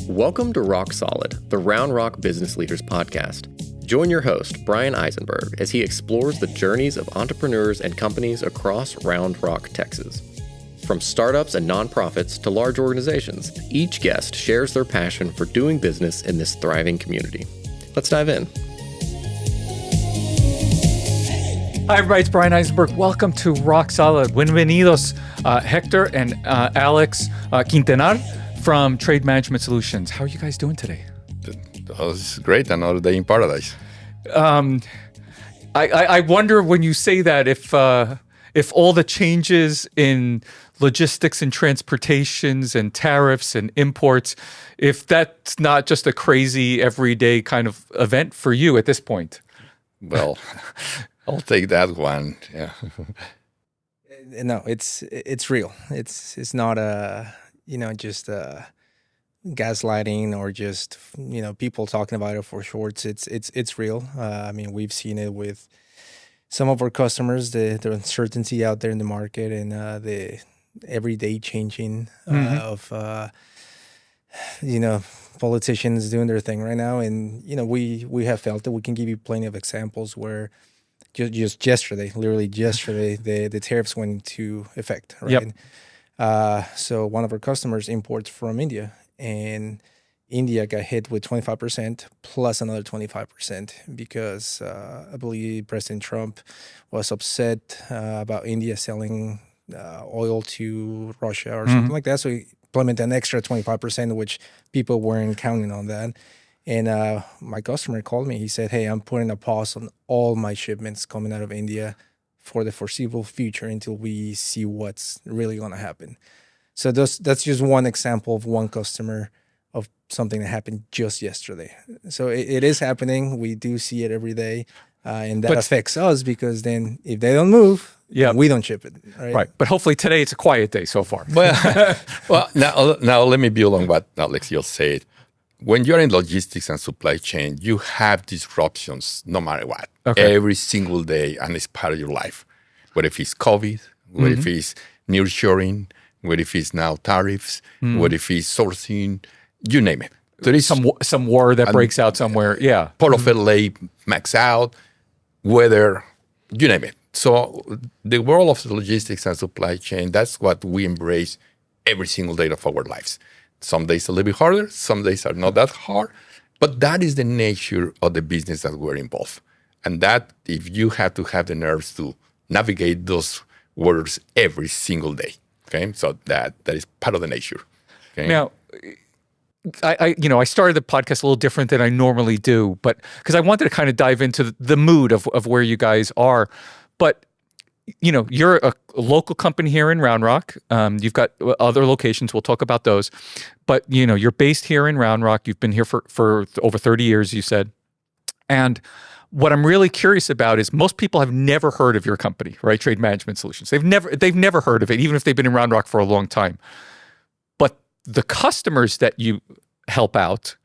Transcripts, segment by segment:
Welcome to Rock Solid, the Round Rock Business Leaders Podcast. Join your host, Bryan Eisenberg, as he explores the journeys of entrepreneurs and companies across Round Rock, Texas. From startups and nonprofits to large organizations, each guest shares their passion for doing business in this thriving community. Let's dive in. Hi, everybody. It's Bryan Eisenberg. Welcome to Rock Solid. Bienvenidos, Hector and Alex Quintanar from Trade Management Solutions. How are you guys doing today? Oh, this is great. Another day in paradise. I wonder when you say that if all the changes in logistics and transportations and tariffs and imports, if that's not just a crazy everyday kind of event for you at this point. Well, I'll take that one. Yeah. No, it's real. It's not just gaslighting or just people talking about it for shorts. It's real. I mean, we've seen it with some of our customers, the uncertainty out there in the market and the everyday changing of politicians doing their thing right now. And we have felt that we can give you plenty of examples where just yesterday, literally yesterday, the tariffs went into effect, right? Yep. So one of our customers imports from India, and India got hit with 25% plus another 25% because I believe President Trump was upset about India selling oil to Russia or something like that. So he implemented an extra 25%, which people weren't counting on that. And my customer called me. He said, "Hey, I'm putting a pause on all my shipments coming out of India for the foreseeable future until we see what's really going to happen." So that's just one example of one customer of something that happened just yesterday. So it is happening. We do see it every day. And that affects us because then if they don't move, we don't ship it. Right. But hopefully today it's a quiet day so far. Well, now let me build on what Alex just said. When you're in logistics and supply chain, you have disruptions no matter what, every single day, and it's part of your life. What if it's COVID? What if it's nearshoring? What if it's now tariffs? What if it's sourcing? You name it. There is some war that breaks out somewhere. Yeah. Port of LA max out, weather, you name it. So the world of logistics and supply chain, that's what we embrace every single day of our lives. Some days a little bit harder, some days are not that hard, but that is the nature of the business that we're involved. And that, if you have to have the nerves to navigate those waters every single day, okay? So that is part of the nature. Okay? Now, I started the podcast a little different than I normally do, but because I wanted to kind of dive into the mood of where you guys are. But you're a local company here in Round Rock. You've got other locations. We'll talk about those. But, you're based here in Round Rock. You've been here for over 30 years, you said. And what I'm really curious about is most people have never heard of your company, right? Trade Management Solutions. They've never heard of it, even if they've been in Round Rock for a long time. But the customers that you help out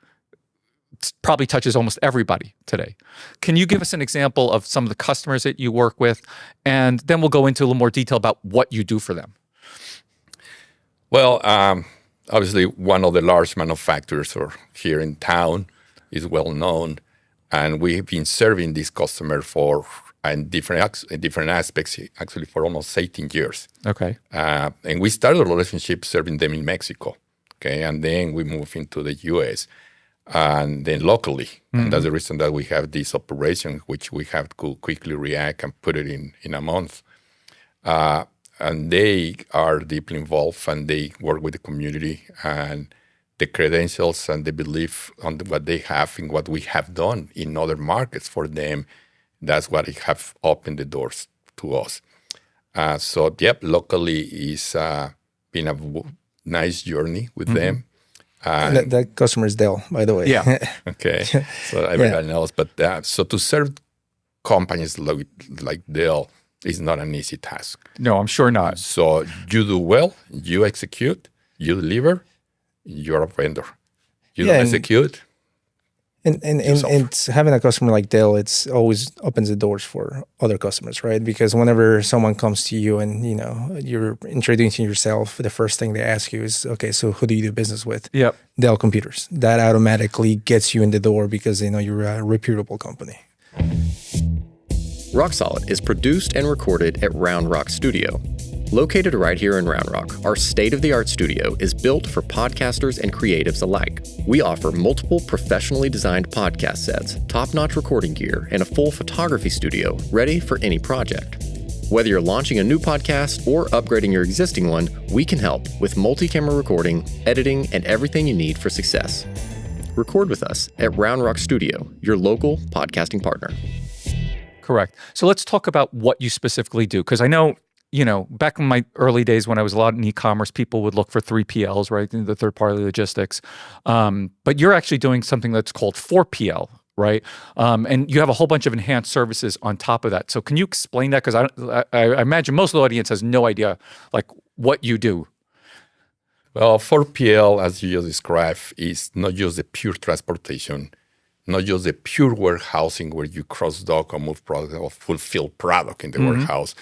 probably touches almost everybody today. Can you give us an example of some of the customers that you work with? And then we'll go into a little more detail about what you do for them. Well, obviously, one of the large manufacturers here in town is well known. And we've been serving this customer in different aspects, actually for almost 18 years. Okay. And we started a relationship serving them in Mexico. Okay. And then we moved into the U.S., and then locally. And that's the reason that we have this operation, which we have to quickly react and put it in a month. And they are deeply involved, and they work with the community, and the credentials and the belief on what they have and what we have done in other markets for them, that's what have opened the doors to us. Locally is been a nice journey with them. That customer is Dell, by the way. Yeah. Okay. So everybody knows. But so to serve companies like Dell is not an easy task. No, I'm sure not. So you do well, you execute, you deliver, you're a vendor. You don't execute. And having a customer like Dell, it's always opens the doors for other customers, right? Because whenever someone comes to you and you're introducing yourself, the first thing they ask you is, okay, so who do you do business with? Yep. Dell Computers. That automatically gets you in the door because they know you're a reputable company. Rock Solid is produced and recorded at Round Rock Studio. Located right here in Round Rock, our state-of-the-art studio is built for podcasters and creatives alike. We offer multiple professionally designed podcast sets, top-notch recording gear, and a full photography studio ready for any project. Whether you're launching a new podcast or upgrading your existing one, we can help with multi-camera recording, editing, and everything you need for success. Record with us at Round Rock Studio, your local podcasting partner. Correct. So let's talk about what you specifically do, because I know, back in my early days when I was a lot in e-commerce, people would look for 3PLs, right? The third-party logistics. But you're actually doing something that's called 4PL, right? And you have a whole bunch of enhanced services on top of that. So can you explain that? Because I imagine most of the audience has no idea, like, what you do. Well, 4PL, as you just described, is not just the pure transportation, not just the pure warehousing where you cross-dock or move product or fulfill product in the warehouse.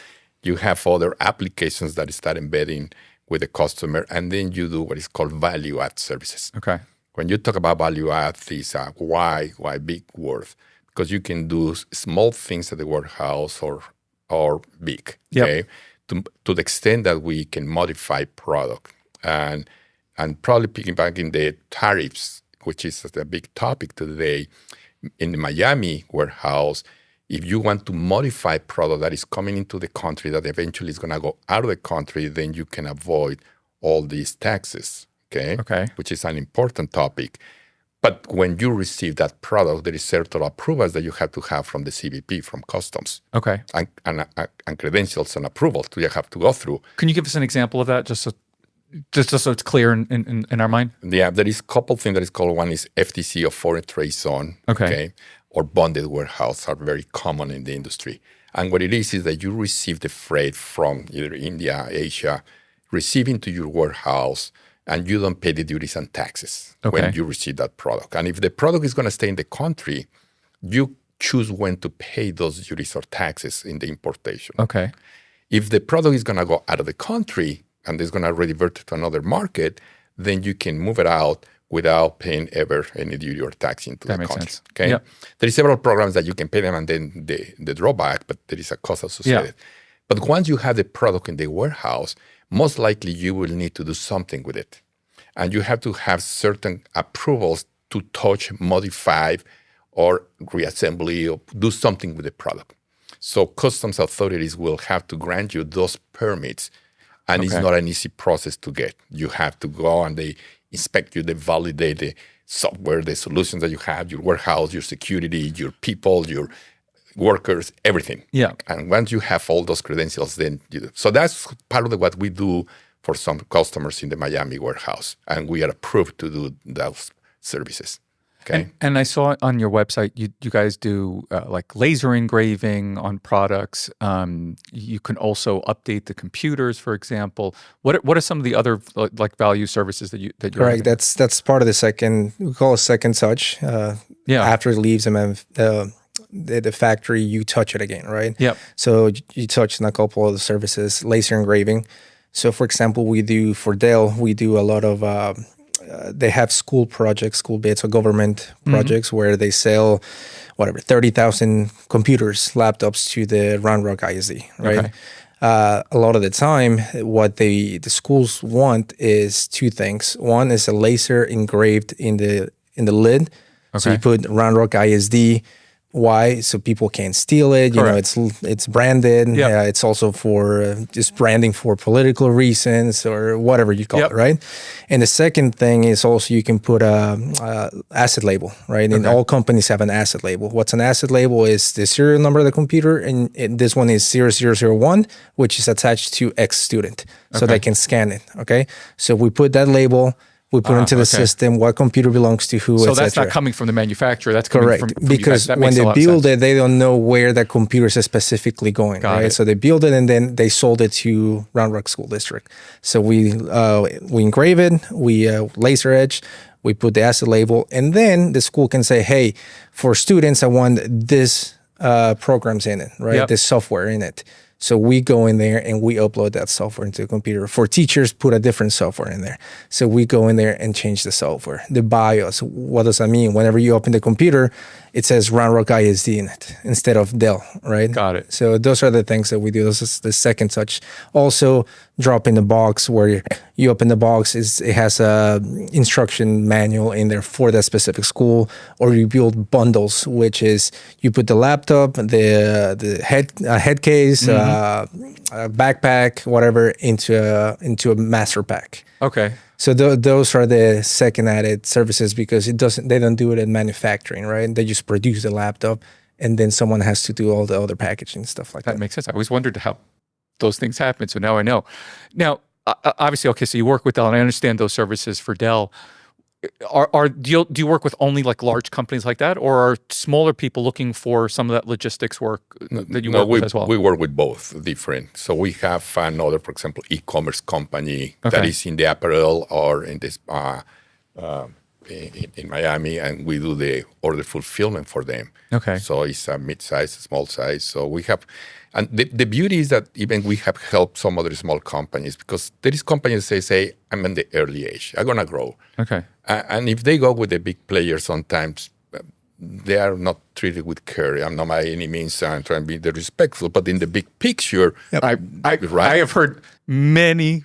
You have other applications that start embedding with the customer, and then you do what is called value-add services. Okay. When you talk about value-add, it's a why big word, because you can do small things at the warehouse or big, okay? To the extent that we can modify product. And probably piggybacking the tariffs, which is a big topic today, in the Miami warehouse, if you want to modify product that is coming into the country that eventually is going to go out of the country, then you can avoid all these taxes, okay? Which is an important topic. But when you receive that product, there is certain approvals that you have to have from the CBP, from customs. Okay. And credentials and approvals you have to go through. Can you give us an example of that, just so it's clear in our mind? Yeah, there is a couple things that is called, one is FTC, or foreign trade zone, okay? Or bonded warehouse are very common in the industry. And what it is that you receive the freight from either India, Asia, receiving to your warehouse, and you don't pay the duties and taxes when you receive that product. And if the product is going to stay in the country, you choose when to pay those duties or taxes in the importation. Okay. If the product is going to go out of the country, and it's going to revert to another market, then you can move it out without paying ever any duty or tax into the country. Sense. Okay, yep. There is several programs that you can pay them, and then the drawback, but there is a cost associated. Yeah. But once you have the product in the warehouse, most likely you will need to do something with it, and you have to have certain approvals to touch, modify, or reassembly, or do something with the product. So customs authorities will have to grant you those permits. And it's not an easy process to get. You have to go and they inspect you, they validate the software, the solutions that you have, your warehouse, your security, your people, your workers, everything. Yeah. And once you have all those credentials, then you do. So that's part of what we do for some customers in the Miami warehouse. And we are approved to do those services. Okay. And I saw on your website, you guys do like laser engraving on products. You can also update the computers, for example. What are some of the other like value services that you're correct? That's part of the second, we call it second touch. After it leaves the factory, you touch it again, right? Yep. So you touch on a couple of the services, laser engraving. So for example, for Dell, we do a lot of they have school projects, school bits, or government projects where they sell 30,000 computers, laptops to the Round Rock ISD, right? Okay. A lot of the time, what the schools want is two things. One is a laser engraved in the lid. Okay. So you put Round Rock ISD. Why? So people can't steal it. Correct. It's branded. Yep. It's also for just branding for political reasons or whatever you call it, right? And the second thing is also you can put a asset label, right? And all companies have an asset label. What's an asset label is the serial number of the computer, and this one is 0001, which is attached to X student, so they can scan it. Okay, so we put that label. We put into the system what computer belongs to who, so that's not coming from the manufacturer. That's coming correct. From because when they build it, they don't know where that computer is specifically going, right? So they build it and then they sold it to Round Rock School District. So we engrave it, we laser etch, We put the asset label, and then the school can say, hey, for students, I want this programs in it, right? Yep. This software in it. So we go in there and we upload that software into the computer. For teachers, put a different software in there. So we go in there and change the software. The BIOS, what does that mean? Whenever you open the computer, it says Round Rock ISD in it instead of Dell, right? Got it. So those are the things that we do. This is the second touch. Also, drop in the box where you open the box. It has a instruction manual in there for that specific school. Or you build bundles, which is you put the laptop, the head case, a backpack, whatever, into a master pack. Okay. So those are the second added services because they don't do it in manufacturing, right? They just produce the laptop and then someone has to do all the other packaging stuff like that. That makes sense. I always wondered how those things happen. So now I know. Now, obviously, okay, so you work with Dell, and I understand those services for Dell. Do you work with only like large companies like that, or are smaller people looking for some of that logistics work that you work with as well? We work with both different. So we have another, for example, e-commerce company that is in the apparel or in this in Miami, and we do the order fulfillment for them. Okay. So it's a mid-size, small size. So we have, and the beauty is that even we have helped some other small companies because there is companies that say, I'm in the early age, I'm gonna grow. Okay. And if they go with the big players, sometimes they are not treated with care. I'm not by any means trying to be disrespectful, but in the big picture, I have heard many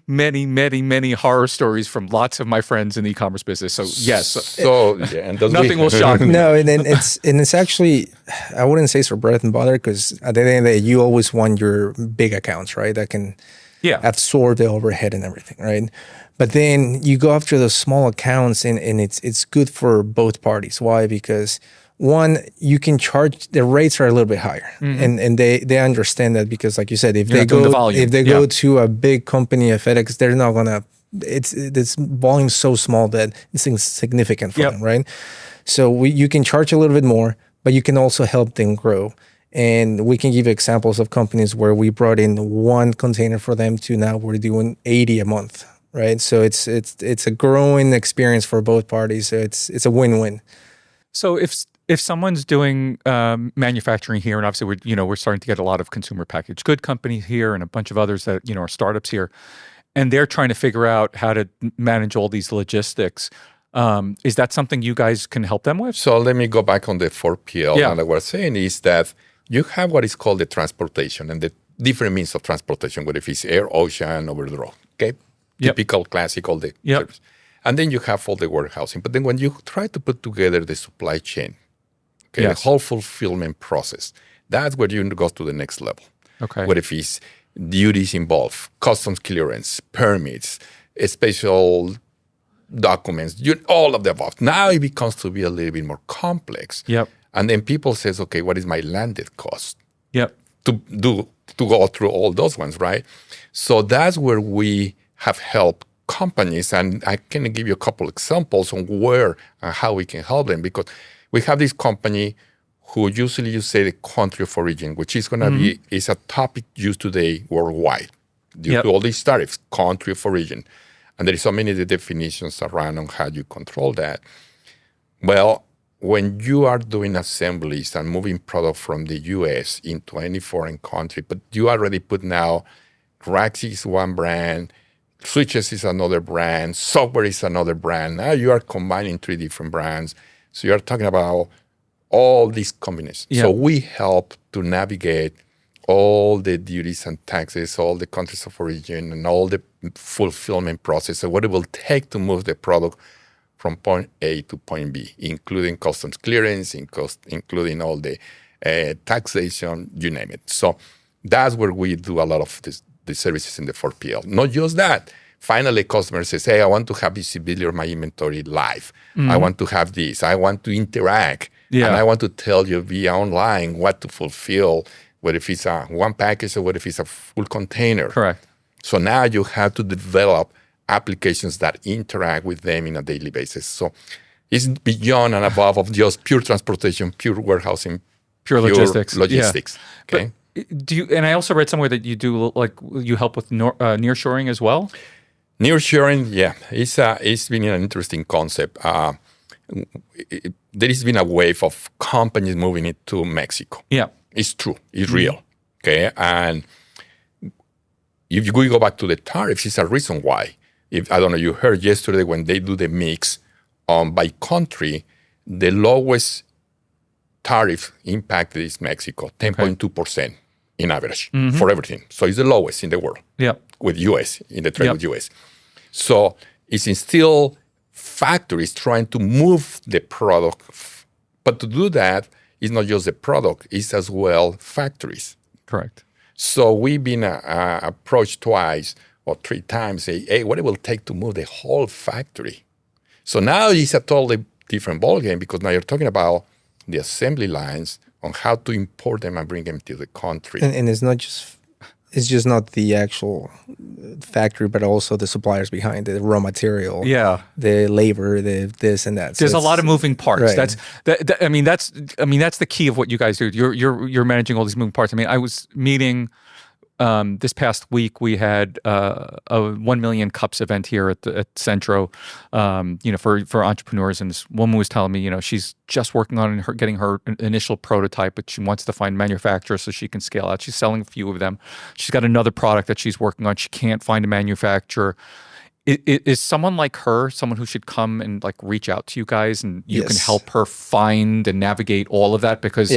horror stories from lots of my friends in the e-commerce business. So yes, and nothing will shock me. No, and it's actually, I wouldn't say it's for bread and butter because at the end of the day, you always want your big accounts, right? That can absorb the overhead and everything, right? But then you go after those small accounts, and it's good for both parties. Why? Because one, you can charge, the rates are a little bit higher, and they understand that because, like you said, if they go to a big company, a FedEx, they're not gonna. It's volume so small that it's insignificant for them, right? So you can charge a little bit more, but you can also help them grow. And we can give examples of companies where we brought in one container for them to now we're doing 80 a month. Right, so it's a growing experience for both parties. So it's a win-win. So if someone's doing manufacturing here, and obviously we're starting to get a lot of consumer packaged good companies here, and a bunch of others that are startups here, and they're trying to figure out how to manage all these logistics. Is that something you guys can help them with? So let me go back on the 4PL. And what we're saying is that you have what is called the transportation and the different means of transportation, whether if it's air, ocean, over the road. Okay. Typical, classic, all the service. And then you have all the warehousing. But then when you try to put together the supply chain, the whole fulfillment process, that's where you go to the next level. Okay. What if it's duties involved, customs clearance, permits, special documents, all of the above. Now it becomes to be a little bit more complex. Yep. And then people says, okay, what is my landed cost? Yep. To go through all those ones, right? So that's where we have helped companies, and I can give you a couple examples on where and how we can help them, because we have this company who usually you say the country of origin, which is going to be is a topic used today worldwide due to all these tariffs, country of origin, and there is so many definitions around on how you control that. Well, when you are doing assemblies and moving product from the U.S. into any foreign country, but you already put now racks is one brand, switches is another brand, software is another brand. Now you are combining 3 different brands. So you're talking about all these combinations. Yeah. So we help to navigate all the duties and taxes, all the countries of origin, and all the fulfillment process, and what it will take to move the product from point A to point B, including customs clearance, including all the taxation, you name it. So that's where we do a lot of the services in the 4PL. Not just that. Finally, customer says, hey, I want to have visibility of my inventory live. I want to have this. I want to interact. And I want to tell you via online what to fulfill, whether if it's a one package or whether if it's a full container. Correct. So now you have to develop applications that interact with them in a daily basis. So it's beyond and above of just pure transportation, pure warehousing, pure logistics. Okay. But do you? And I also read somewhere that you do you help with nearshoring as well. Nearshoring, yeah, it's been an interesting concept. There has been a wave of companies moving into Mexico. Yeah. It's true. It's real. Okay. And if we go back to the tariffs, it's a reason why. If I don't know, you heard yesterday when they do the mix by country, the lowest tariff impact is Mexico, 10.2% in average for everything. So it's the lowest in the world. Yeah. With US, in the trade with US. So it's still factories trying to move the product. But to do that, it's not just the product, it's as well factories. Correct. So we've been approached twice or three times, say, hey, what it will take to move the whole factory? So now it's a totally different ballgame because now you're talking about the assembly lines on how to import them and bring them to the country. And it's just not the actual factory, but also the suppliers behind it, the raw material, the labor, the this and that. So there's a lot of moving parts. Right. That's the key of what you guys do. You're managing all these moving parts. I mean, I was meeting this past week. We had a 1 million cups event here at Centro, for entrepreneurs. And this woman was telling me, she's just working on getting her initial prototype, but she wants to find manufacturers so she can scale out. She's selling a few of them. She's got another product that she's working on. She can't find a manufacturer. Is someone like her someone who should come and like reach out to you guys and you can help her find and navigate all of that? Because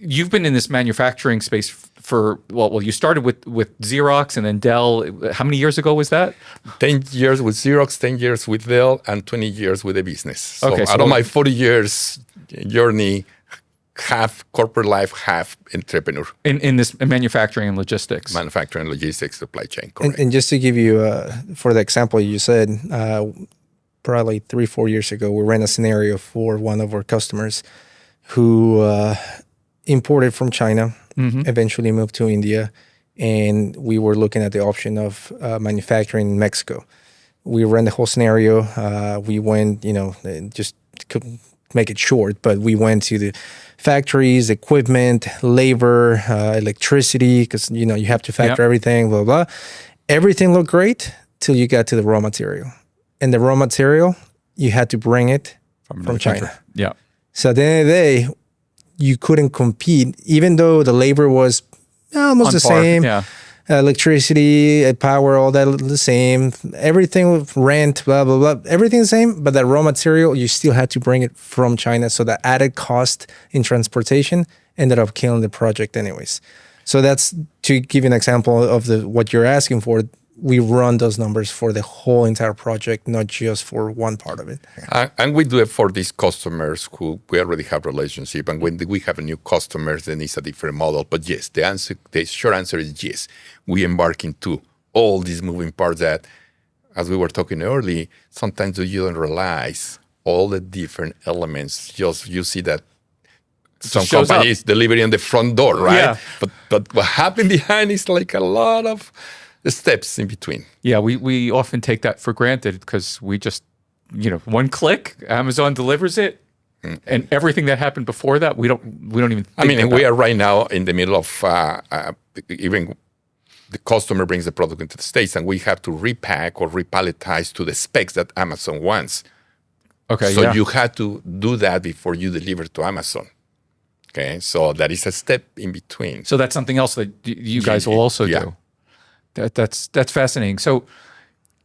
you've been in this manufacturing space for, well, you started with Xerox and then Dell. How many years ago was that? 10 years with Xerox, 10 years with Dell, and 20 years with the business. So out of my 40 years journey, half corporate life, half entrepreneur. In this manufacturing and logistics. Manufacturing, logistics, supply chain, correct. And just to give you, for the example you said, probably 3-4 years ago, we ran a scenario for one of our customers who imported from China, eventually moved to India, and we were looking at the option of manufacturing in Mexico. We ran the whole scenario. We went, just couldn't make it short, but we went to the factories, equipment, labor, electricity, because, you have to factor everything, blah, blah. Everything looked great till you got to the raw material. And the raw material, you had to bring it from China. Yeah. So at the end of the day, you couldn't compete, even though the labor was almost the same. Yeah. Electricity, power, all that the same. Everything with rent, blah, blah, blah. Everything the same, but that raw material, you still had to bring it from China. So the added cost in transportation ended up killing the project anyways. So that's, to give you an example of what you're asking for, we run those numbers for the whole entire project, not just for one part of it. And we do it for these customers who we already have relationship. And when we have a new customers, then it's a different model. But yes, the short answer is yes. We embark into all these moving parts that, as we were talking earlier, sometimes you don't realize all the different elements. Just you see that some companies delivering on the front door, right? Yeah. But what happened behind is like a lot of the steps in between. Yeah, we often take that for granted because we just, one click, Amazon delivers it, and everything that happened before that, we don't even think about. We are right now in the middle of even the customer brings the product into the States, and we have to repack or repalletize to the specs that Amazon wants. Okay, so you have to do that before you deliver to Amazon. Okay, so that is a step in between. So that's something else that you guys will also do. That's fascinating. So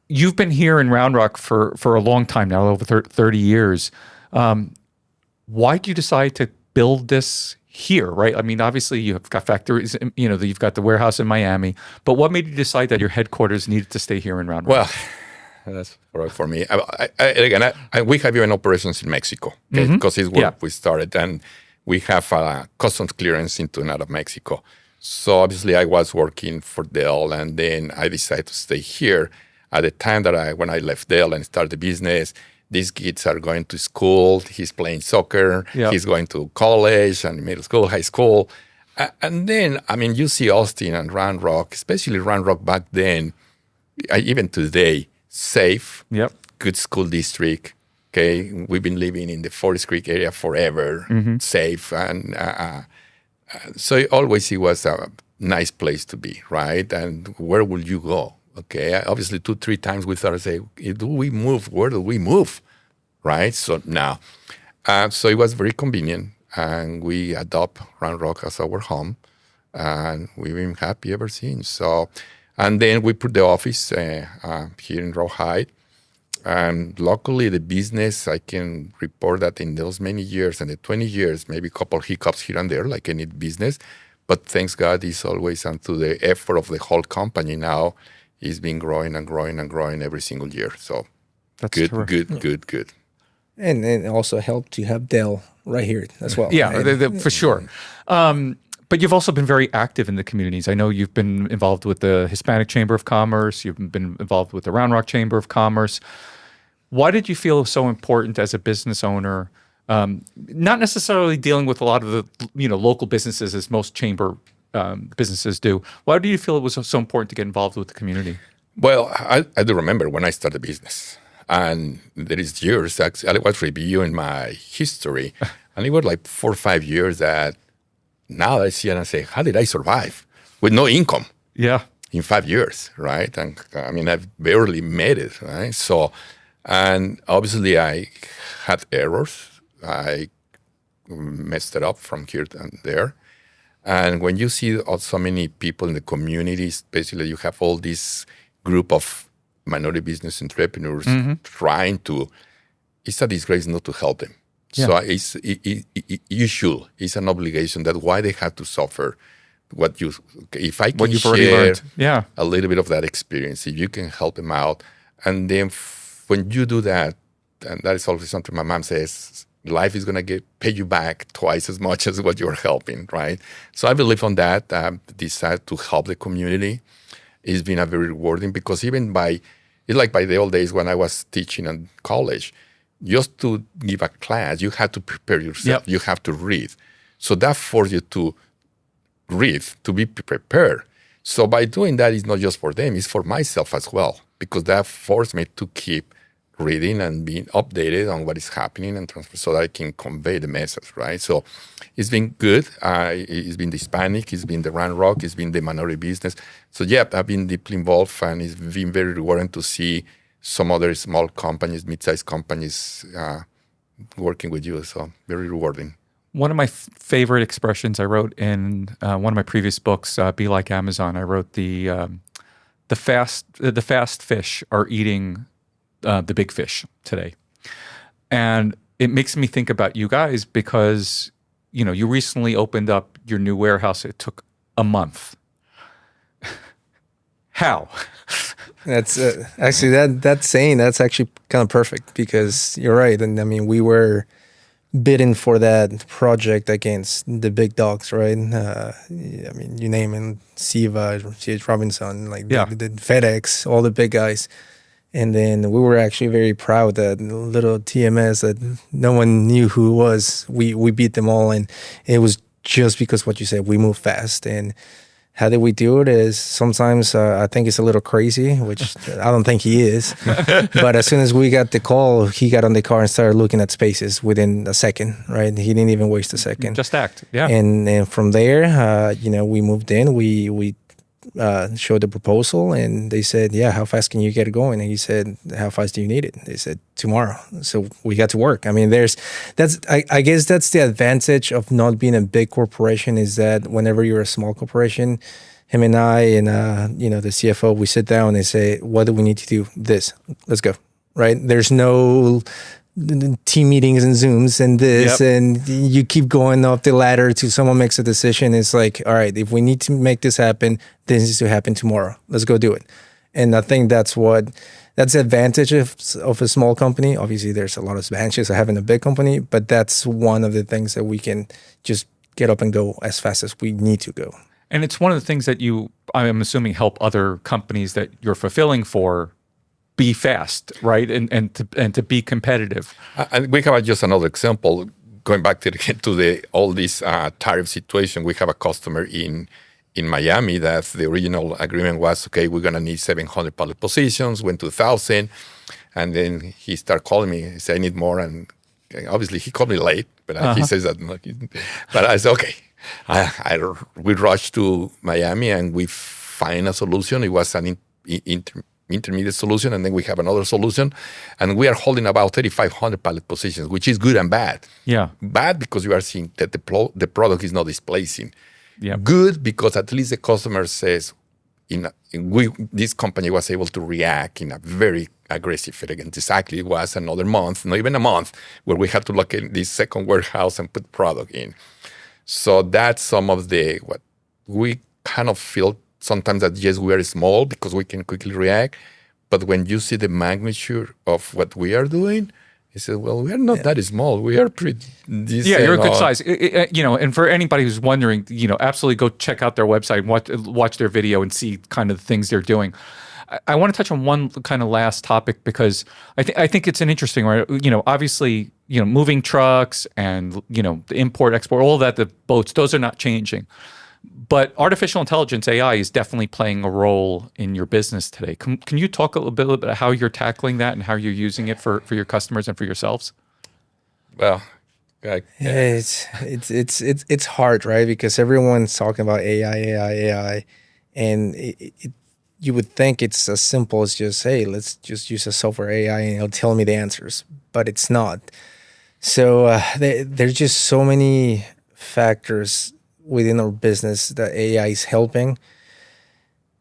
you've been here in Round Rock for a long time now, over 30 years. Why did you decide to build this here, right? I mean, obviously you've got factories, you've got the warehouse in Miami, but what made you decide that your headquarters needed to stay here in Round Rock? Well, that's for me. We have even operations in Mexico, because it's where we started, and we have customs clearance into and out of Mexico. So obviously I was working for Dell, and then I decided to stay here. At the time when I left Dell and started the business, these kids are going to school. He's playing soccer. Yep. He's going to college and middle school, high school. And then, you see Austin and Round Rock, especially Round Rock back then, even today, safe, good school district. Okay, we've been living in the Forest Creek area forever, safe, and so always it was a nice place to be, right? And where will you go? Okay, obviously 2-3 times we started to say, do we move? Where do we move? Right? So now, so it was very convenient, and we adopt Round Rock as our home, and we've been happy ever since. So, and then we put the office here in Rawhide. And luckily, the business, I can report that in those many years, and the 20 years, maybe a couple hiccups here and there, like any business. But thanks God, it's always unto the effort of the whole company now. It's been growing and growing and growing every single year. So That's good, terrific. good. And it also helped to have Dell right here as well. Yeah, right? for sure. But you've also been very active in the communities. I know you've been involved with the Hispanic Chamber of Commerce. You've been involved with the Round Rock Chamber of Commerce. Why did you feel it was so important as a business owner, not necessarily dealing with a lot of the local businesses as most chamber businesses do? Why do you feel it was so important to get involved with the community? Well, I do remember when I started business, and there is years, I was reviewing my history, and it was like 4 or 5 years that now I see and I say, how did I survive with no income? Yeah. In 5 years, right? And I mean, I've barely made it, right? So, and obviously I had errors. I messed it up from here and there. And when you see so many people in the community, especially you have all this group of minority business entrepreneurs trying to, it's a disgrace not to help them. Yeah. So you should. It's an obligation that why they have to suffer. If I can What you've already share learned. Yeah. a little bit of that experience, if you can help them out, and then when you do that, and that is always something my mom says, life is going to pay you back twice as much as what you're helping, right? So I believe on that. Decide to help the community. It's been a very rewarding because it's like by the old days when I was teaching in college, just to give a class, you have to prepare yourself. Yep. You have to read. So that forces you to read, to be prepared. So by doing that, it's not just for them, it's for myself as well, because that forced me to keep reading and being updated on what is happening and transfer so that I can convey the message, right? So it's been good. It's been the Hispanic, it's been the Round Rock, it's been the minority business. So yeah, I've been deeply involved, and it's been very rewarding to see some other small companies, mid-sized companies working with you. So very rewarding. One of my favorite expressions I wrote in one of my previous books, Be Like Amazon. I wrote the fast fish are eating the big fish today, and it makes me think about you guys because you recently opened up your new warehouse. It took a month. How? That's actually that's actually kind of perfect because you're right. And I mean, we were bidding for that project against the big dogs, right? I mean, you name it, Siva, C.H. Robinson, like the FedEx, all the big guys. And then we were actually very proud that little TMS that no one knew who it was. We beat them all, and it was just because what you said, we moved fast. And how did we do it is sometimes I think it's a little crazy, which I don't think he is. But as soon as we got the call, he got on the car and started looking at spaces within a second, right? He didn't even waste a second. Just act, yeah. And from there, we moved in. We showed the proposal, and they said, "Yeah, how fast can you get it going?" And he said, "How fast do you need it?" They said, "Tomorrow." So we got to work. I mean, I guess that's the advantage of not being a big corporation is that whenever you're a small corporation, him and I and the CFO, we sit down and say, "What do we need to do? This. Let's go." Right? There's no team meetings and Zooms and this, and you keep going up the ladder till someone makes a decision. It's like, all right, if we need to make this happen, this needs to happen tomorrow. Let's go do it. And I think that's the advantage of a small company. Obviously, there's a lot of advantages of having a big company, but that's one of the things that we can just get up and go as fast as we need to go. And it's one of the things that I'm assuming, help other companies that you're fulfilling for be fast, right? And to be competitive. And we have just another example. Going back to all this tariff situation, we have a customer in Miami that the original agreement was, okay, we're going to need 700 pallet positions, went to 1,000. And then he started calling me, he said, I need more. And obviously he called me late, but he says that. But I said, okay. We rushed to Miami and we find a solution. It was intermediate solution, and then we have another solution, and we are holding about 3,500 pallet positions, which is good and bad. Yeah. Bad because you are seeing that the product is not displacing. Yeah. Good because at least the customer says, this company was able to react in a very aggressive way. Exactly, it was another month, not even a month, where we had to look at this second warehouse and put product in. So that's some of what we kind of feel sometimes that, yes, we are small because we can quickly react. But when you see the magnitude of what we are doing, you say, well, we are not that small. We are pretty decent. Yeah, you're a good size. And for anybody who's wondering, absolutely go check out their website and watch their video and see kind of the things they're doing. I want to touch on one kind of last topic because I think it's an interesting, right? Obviously, moving trucks and, the import, export, all that, the boats, those are not changing. But artificial intelligence, AI, is definitely playing a role in your business today. Can you talk a little bit about how you're tackling that and how you're using it for your customers and for yourselves? Well, it's hard, right? Because everyone's talking about AI, and you would think it's as simple as just, hey, let's just use a software AI and it'll tell me the answers, but it's not. So there's just so many factors within our business that AI is helping.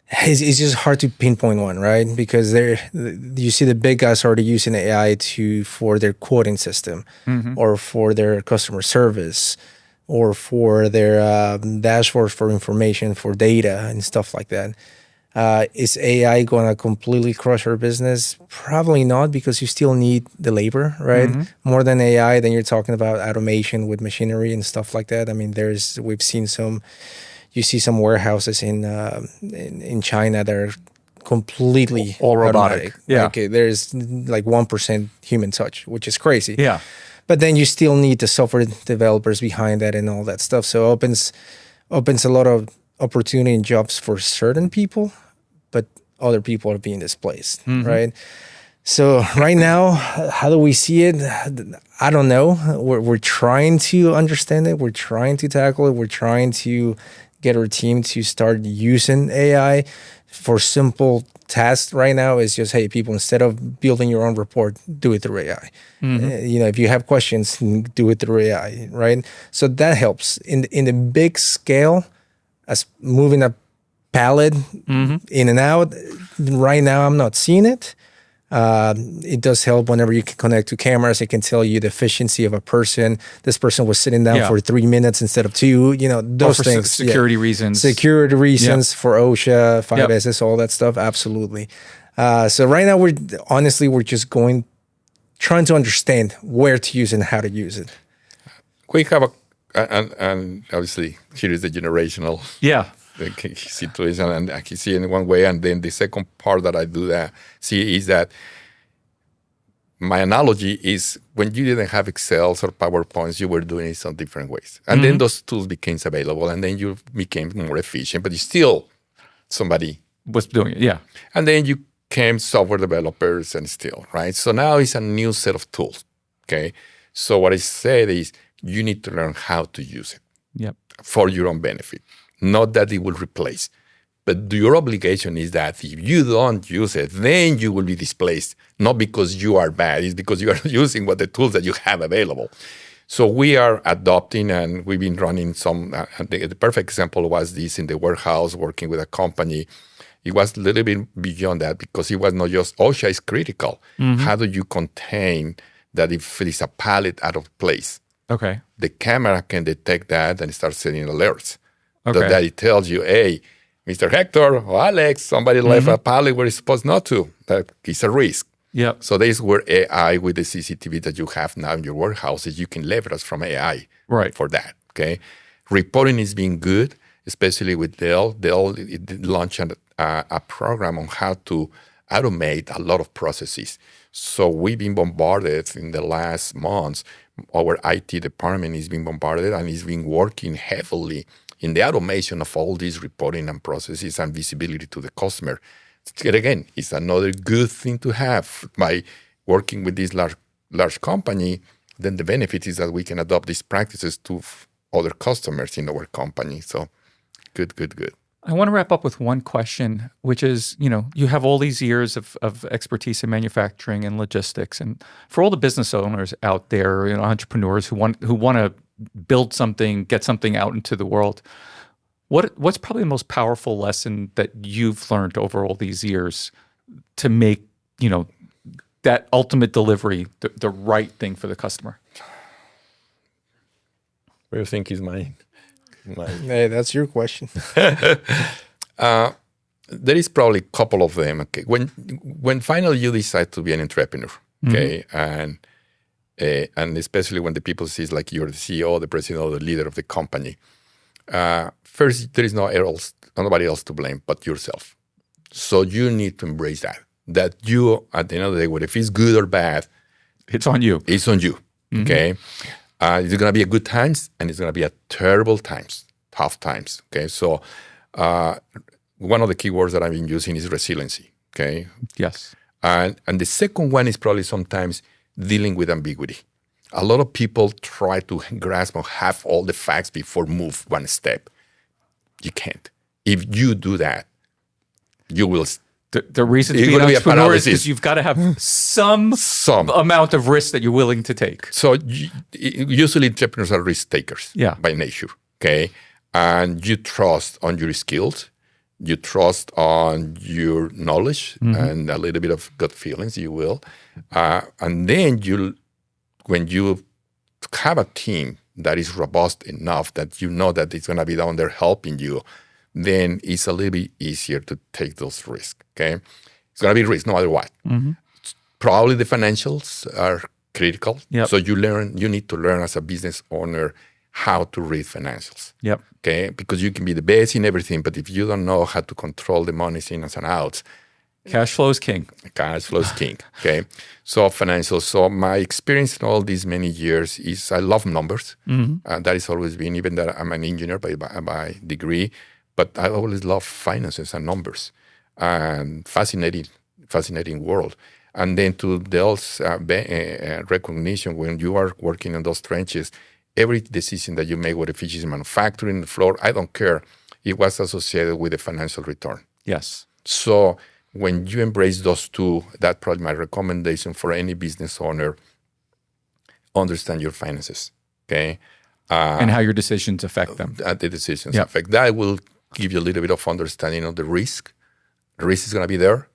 It's just hard to pinpoint one, right? Because you see the big guys already using AI for their quoting system, or for their customer service, or for their dashboards for information, for data and stuff like that. Is AI going to completely crush our business? Probably not, because you still need the labor, right? More than AI, then you're talking about automation with machinery and stuff like that. I mean, we've seen you see some warehouses in China that are completely all robotic. Automatic. Yeah. Like, there's like 1% human touch, which is crazy. Yeah. But then you still need the software developers behind that and all that stuff. So it opens a lot of opportunity and jobs for certain people, but other people are being displaced, right? So right now, how do we see it? I don't know. We're trying to understand it. We're trying to tackle it. We're trying to get our team to start using AI for simple tasks. Right now is just, hey, people, instead of building your own report, do it through AI. If you have questions, do it through AI, right? So that helps. In the big scale, as moving a pallet in and out, right now I'm not seeing it. It does help whenever you can connect to cameras. It can tell you the efficiency of a person. This person was sitting down for 3 minutes instead of 2. Those things. Security reasons. Security reasons for OSHA, 5SS, all that stuff. Absolutely. So right now we're just trying to understand where to use and how to use it. We have and obviously here is the generational situation, and I can see it in one way. And then the second part that I see is that my analogy is when you didn't have Excels or PowerPoints, you were doing it some different ways. And then those tools became available, and then you became more efficient, but somebody was doing it, yeah. And then you came software developers and still, right? So now it's a new set of tools, okay? So what I said is you need to learn how to use it for your own benefit. Not that it will replace, but your obligation is that if you don't use it, then you will be displaced, not because you are bad, it's because you are using the tools that you have available. So we are adopting, and we've been running some, the perfect example was this in the warehouse, working with a company. It was a little bit beyond that, because it was not just OSHA is critical. How do you contain that if it is a pallet out of place? Okay. The camera can detect that and start sending alerts. Okay. So that it tells you, hey, Mr. Hector or Alex, somebody left a pallet where it's supposed not to. That is a risk. Yeah. So this is where AI with the CCTV that you have now in your warehouses, you can leverage from AI for that. Okay. Reporting is being good, especially with Dell. Dell launched a program on how to automate a lot of processes. So we've been bombarded in the last months. Our IT department is being bombarded and is been working heavily in the automation of all these reporting and processes and visibility to the customer. Again, it's another good thing to have by working with this large company. Then the benefit is that we can adopt these practices to other customers in our company. So good. I want to wrap up with one question, which is, you have all these years of expertise in manufacturing and logistics, and for all the business owners out there, entrepreneurs who want to build something, get something out into the world, what's probably the most powerful lesson that you've learned over all these years to make, that ultimate delivery the right thing for the customer? What do you think is my Hey, that's your question. There is probably a couple of them. Okay, when finally you decide to be an entrepreneur, okay, and especially when the people see like you're the CEO, the president, or the leader of the company, first there is nobody else to blame but yourself. So you need to embrace that. That you, at the end of the day, whether if it's good or bad, it's on you. It's on you. Okay. It's going to be a good times and it's going to be a terrible times, tough times. Okay. So one of the key words that I've been using is resiliency. Okay. Yes. And the second one is probably sometimes dealing with ambiguity. A lot of people try to grasp or have all the facts before move one step. You can't. If you do that, you will. The reason to be an entrepreneur is you've got to have some amount of risk that you're willing to take. So usually entrepreneurs are risk takers by nature, okay? And you trust on your skills, you trust on your knowledge and a little bit of gut feelings, you will. And then when you have a team that is robust enough that you know that it's going to be down there helping you, then it's a little bit easier to take those risks, okay? It's going to be risk no matter what. Probably the financials are critical. Yep. So you need to learn as a business owner how to read financials. Yep. Okay? Because you can be the best in everything, but if you don't know how to control the money's in and outs, cash flow is king. Cash flow is king, okay? So financials. So my experience in all these many years is I love numbers. That has always been, even that I'm an engineer by degree, but I always love finances and numbers, and fascinating world. And then to Dell's recognition, when you are working in those trenches, every decision that you make, whether if it's manufacturing, the floor, I don't care, it was associated with a financial return. Yes. So when you embrace those two, that's probably my recommendation for any business owner, understand your finances, okay? And how your decisions affect them. The decisions affect. That will give you a little bit of understanding of the risk. The risk is going to be there.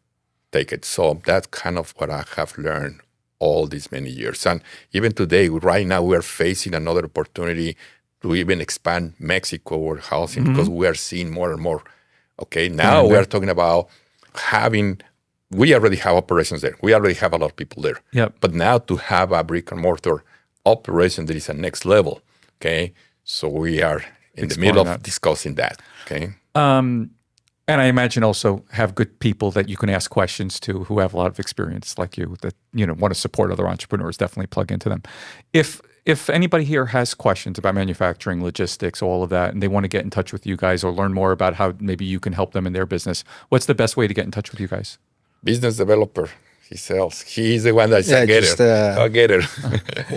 Take it. So that's kind of what I have learned all these many years. And even today, right now, we are facing another opportunity to even expand Mexico warehousing because we are seeing more and more. Okay, now we are talking about we already have operations there. We already have a lot of people there. Yep. But now to have a brick and mortar operation that is a next level. Okay, so we are in the middle of discussing that. Okay. And I imagine also have good people that you can ask questions to who have a lot of experience like you that want to support other entrepreneurs. Definitely plug into them. If anybody here has questions about manufacturing, logistics, all of that, and they want to get in touch with you guys or learn more about how maybe you can help them in their business, what's the best way to get in touch with you guys? Business developer. He sells. He's the one that said, get it. I'll get it.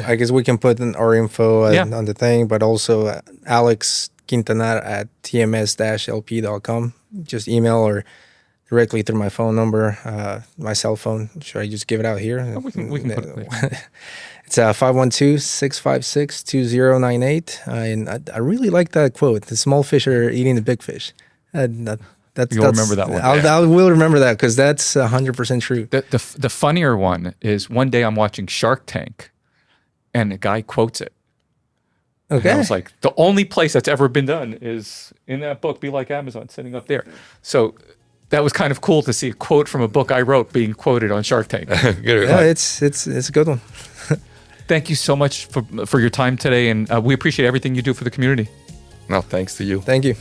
I guess we can put our info on the thing, but also Alex Quintanar at tms-lp.com. Just email or directly through my phone number, my cell phone. Should I just give it out here? Oh, we can put it there. It's 512-656-2098. And I really like that quote. The small fish are eating the big fish. You'll remember that one. I will remember that because that's 100% true. The funnier one is one day I'm watching Shark Tank and a guy quotes it. Okay. And I was like, the only place that's ever been done is in that book, Be Like Amazon, sitting up there. So that was kind of cool to see a quote from a book I wrote being quoted on Shark Tank. Yeah, it's a good one. Thank you so much for your time today, and we appreciate everything you do for the community. No, thanks to you. Thank you.